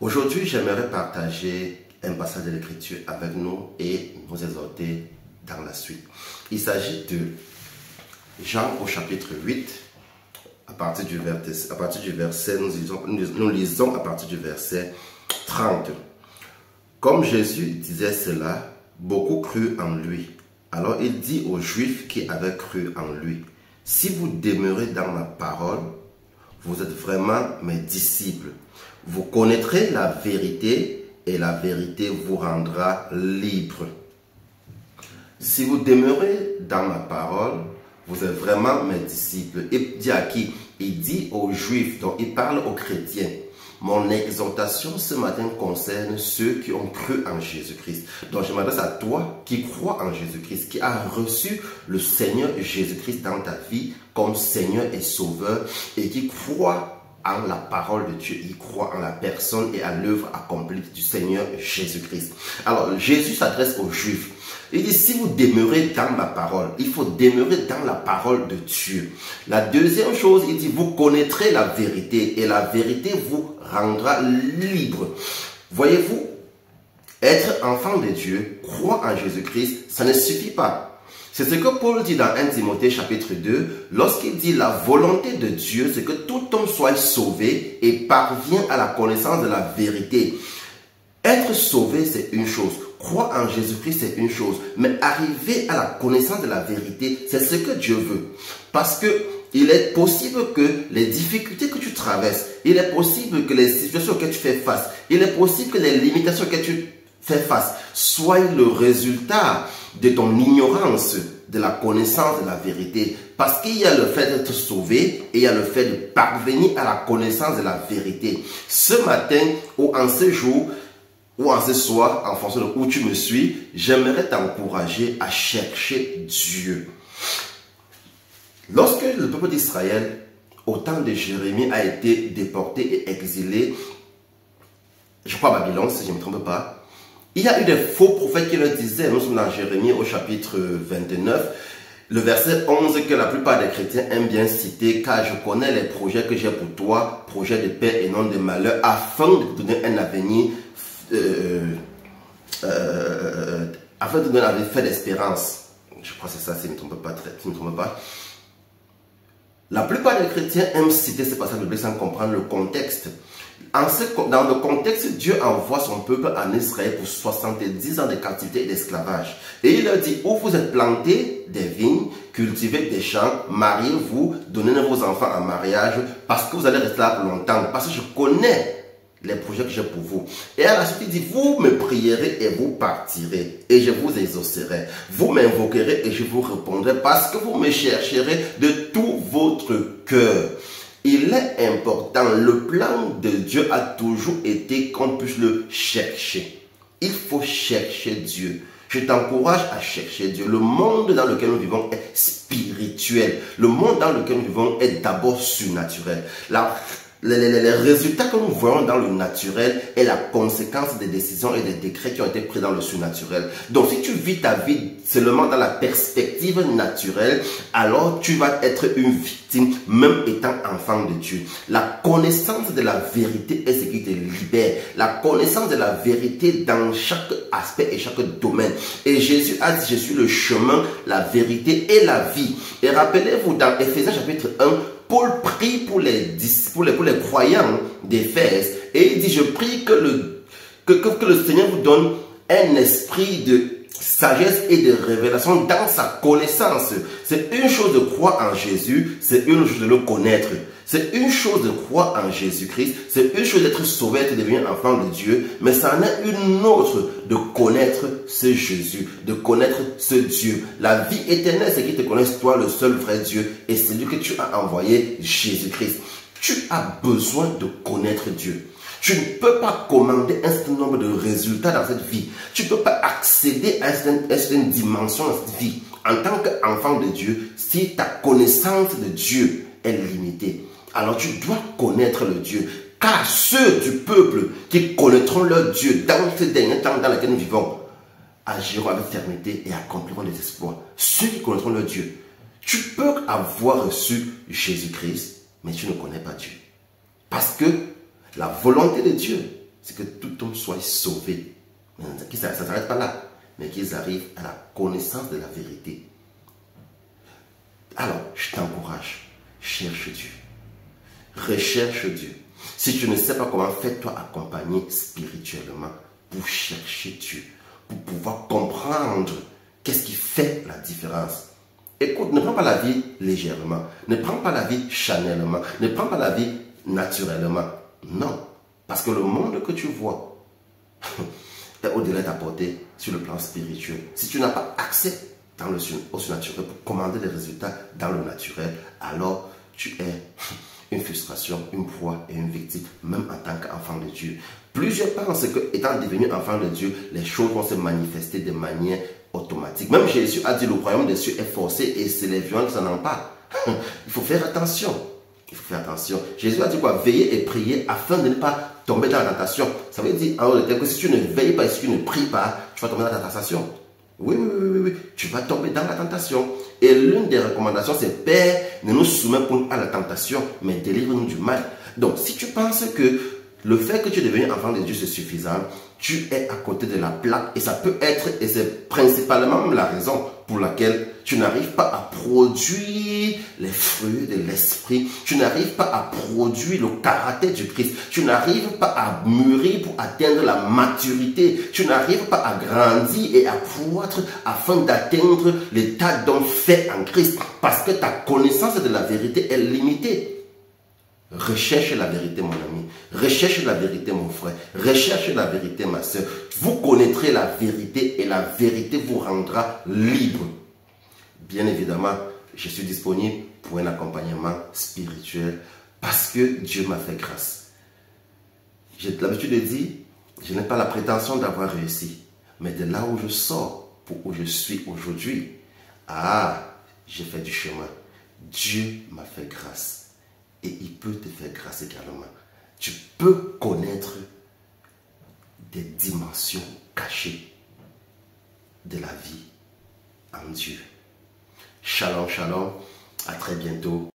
Aujourd'hui, j'aimerais partager un passage de l'Écriture avec nous et nous exhorter dans la suite. Il s'agit de Jean au chapitre 8, à partir du verset, nous lisons à partir du verset 30. Comme Jésus disait cela, beaucoup crurent en lui. Alors il dit aux Juifs qui avaient cru en lui, « Si vous demeurez dans ma parole, vous êtes vraiment mes disciples. Vous connaîtrez la vérité et la vérité vous rendra libre. » Si vous demeurez dans ma parole, vous êtes vraiment mes disciples. Il dit à qui? Il dit aux Juifs, donc il parle aux chrétiens. Mon exhortation ce matin concerne ceux qui ont cru en Jésus-Christ. Donc je m'adresse à toi qui crois en Jésus-Christ, qui a reçu le Seigneur Jésus-Christ dans ta vie comme Seigneur et Sauveur et qui croit en la parole de Dieu, il croit en la personne et à l'œuvre accomplie du Seigneur Jésus-Christ. Alors Jésus s'adresse aux Juifs. Il dit, si vous demeurez dans ma parole, il faut demeurer dans la parole de Dieu. La deuxième chose, il dit, vous connaîtrez la vérité et la vérité vous rendra libre. Voyez-vous, être enfant de Dieu, croire en Jésus-Christ, ça ne suffit pas. C'est ce que Paul dit dans 1 Timothée chapitre 2, lorsqu'il dit la volonté de Dieu, c'est que tout homme soit sauvé et parvient à la connaissance de la vérité. Être sauvé, c'est une chose. Croire en Jésus-Christ, c'est une chose. Mais arriver à la connaissance de la vérité, c'est ce que Dieu veut. Parce que il est possible que les difficultés que tu traverses, il est possible que les situations auxquelles tu fais face, il est possible que les limitations auxquelles tu fais face soient le résultat de ton ignorance de la connaissance de la vérité. Parce qu'il y a le fait d'être sauvé et il y a le fait de parvenir à la connaissance de la vérité. Ce matin ou en ce jour, ou en ce soir, en fonction de où tu me suis, j'aimerais t'encourager à chercher Dieu. Lorsque le peuple d'Israël, au temps de Jérémie, a été déporté et exilé, je crois à Babylone, si je ne me trompe pas, il y a eu des faux prophètes qui leur disaient, nous sommes dans Jérémie au chapitre 29, le verset 11 que la plupart des chrétiens aiment bien citer, car je connais les projets que j'ai pour toi, projets de paix et non de malheur, afin de te donner un avenir afin de donner un fait d'espérance. Je crois que c'est ça, si je ne me trompe pas. La plupart des chrétiens aiment citer ce passage biblique sans comprendre le contexte. Dans le contexte, Dieu envoie son peuple en Israël pour 70 ans de captivité et d'esclavage. Et il leur dit, où vous êtes plantés des vignes, cultivez des champs, mariez-vous, donnez vos enfants en mariage, parce que vous allez rester là pour longtemps, parce que je connais les projets que j'ai pour vous. Et à la suite, il dit, vous me prierez et vous partirez, et je vous exaucerai. Vous m'invoquerez et je vous répondrai, parce que vous me chercherez de tout votre cœur. Il est important, le plan de Dieu a toujours été qu'on puisse le chercher. Il faut chercher Dieu. Je t'encourage à chercher Dieu. Le monde dans lequel nous vivons est spirituel. Le monde dans lequel nous vivons est d'abord surnaturel. Les résultats que nous voyons dans le naturel est la conséquence des décisions et des décrets qui ont été pris dans le surnaturel. Donc si tu vis ta vie seulement dans la perspective naturelle, alors tu vas être une victime même étant enfant de Dieu. La connaissance de la vérité est ce qui te libère. La connaissance de la vérité dans chaque aspect et chaque domaine. Et Jésus a dit, je suis le chemin, la vérité et la vie. Et rappelez-vous dans Éphésiens chapitre 1, Paul prie pour les croyants d'Éphèse et il dit, je prie que le Seigneur vous donne un esprit de sagesse et de révélation dans sa connaissance. C'est une chose de croire en Jésus, c'est une chose de le connaître. C'est une chose de croire en Jésus-Christ, c'est une chose d'être sauvé et de devenir enfant de Dieu, mais ça en est une autre de connaître ce Jésus, de connaître ce Dieu. La vie éternelle, c'est qu'il te connaisse toi, le seul vrai Dieu, et c'est lui que tu as envoyé, Jésus-Christ. Tu as besoin de connaître Dieu. Tu ne peux pas commander un certain nombre de résultats dans cette vie. Tu ne peux pas accéder à une certaine dimension dans cette vie. En tant qu'enfant de Dieu, si ta connaissance de Dieu est limitée, alors tu dois connaître le Dieu. Car ceux du peuple qui connaîtront leur Dieu dans ces derniers temps dans lesquels nous vivons, agiront avec fermeté et accompliront des exploits. Ceux qui connaîtront leur Dieu. Tu peux avoir reçu Jésus-Christ, mais tu ne connais pas Dieu. Parce que la volonté de Dieu, c'est que tout homme soit sauvé. Ça ne s'arrête pas là, mais qu'ils arrivent à la connaissance de la vérité. Alors, je t'encourage, cherche Dieu. Recherche Dieu. Si tu ne sais pas comment, fais-toi accompagner spirituellement pour chercher Dieu, pour pouvoir comprendre qu'est-ce qui fait la différence. Écoute, ne prends pas la vie légèrement, ne prends pas la vie chanellement, ne prends pas la vie naturellement. Non, parce que le monde que tu vois est au-delà de ta portée sur le plan spirituel. Si tu n'as pas accès au surnaturel pour commander les résultats dans le naturel, alors tu es une frustration, une proie et une victime, même en tant qu'enfant de Dieu. Plusieurs pensent que, étant devenu enfant de Dieu, les choses vont se manifester de manière automatique. Même Jésus a dit le royaume des cieux est forcé et c'est les violents qui s'en emparent. Il faut faire attention. Il faut faire attention. Jésus a dit quoi? Veillez et priez afin de ne pas tomber dans la tentation. Ça veut dire en que si tu ne veilles pas et si tu ne pries pas, tu vas tomber dans la tentation. Oui, tu vas tomber dans la tentation. Et l'une des recommandations, c'est Père, ne nous soumets pas à la tentation, mais délivre-nous du mal. Donc, si tu penses que le fait que tu es devenu enfant de Dieu, c'est suffisant, tu es à côté de la plaque et ça peut être, et c'est principalement la raison pour laquelle tu n'arrives pas à produire les fruits de l'esprit, tu n'arrives pas à produire le caractère du Christ, tu n'arrives pas à mûrir pour atteindre la maturité, tu n'arrives pas à grandir et à croître afin d'atteindre l'état d'homme fait en Christ, parce que ta connaissance de la vérité est limitée. Recherche la vérité, mon ami. Recherche la vérité, mon frère. Recherche la vérité, ma soeur. Vous connaîtrez la vérité et la vérité vous rendra libre. Bien évidemment, je suis disponible pour un accompagnement spirituel parce que Dieu m'a fait grâce. J'ai l'habitude de dire, je n'ai pas la prétention d'avoir réussi. Mais de là où je sors, pour où je suis aujourd'hui, j'ai fait du chemin. Dieu m'a fait grâce. Et il peut te faire grâce également. Tu peux connaître des dimensions cachées de la vie en Dieu. Shalom, shalom. À très bientôt.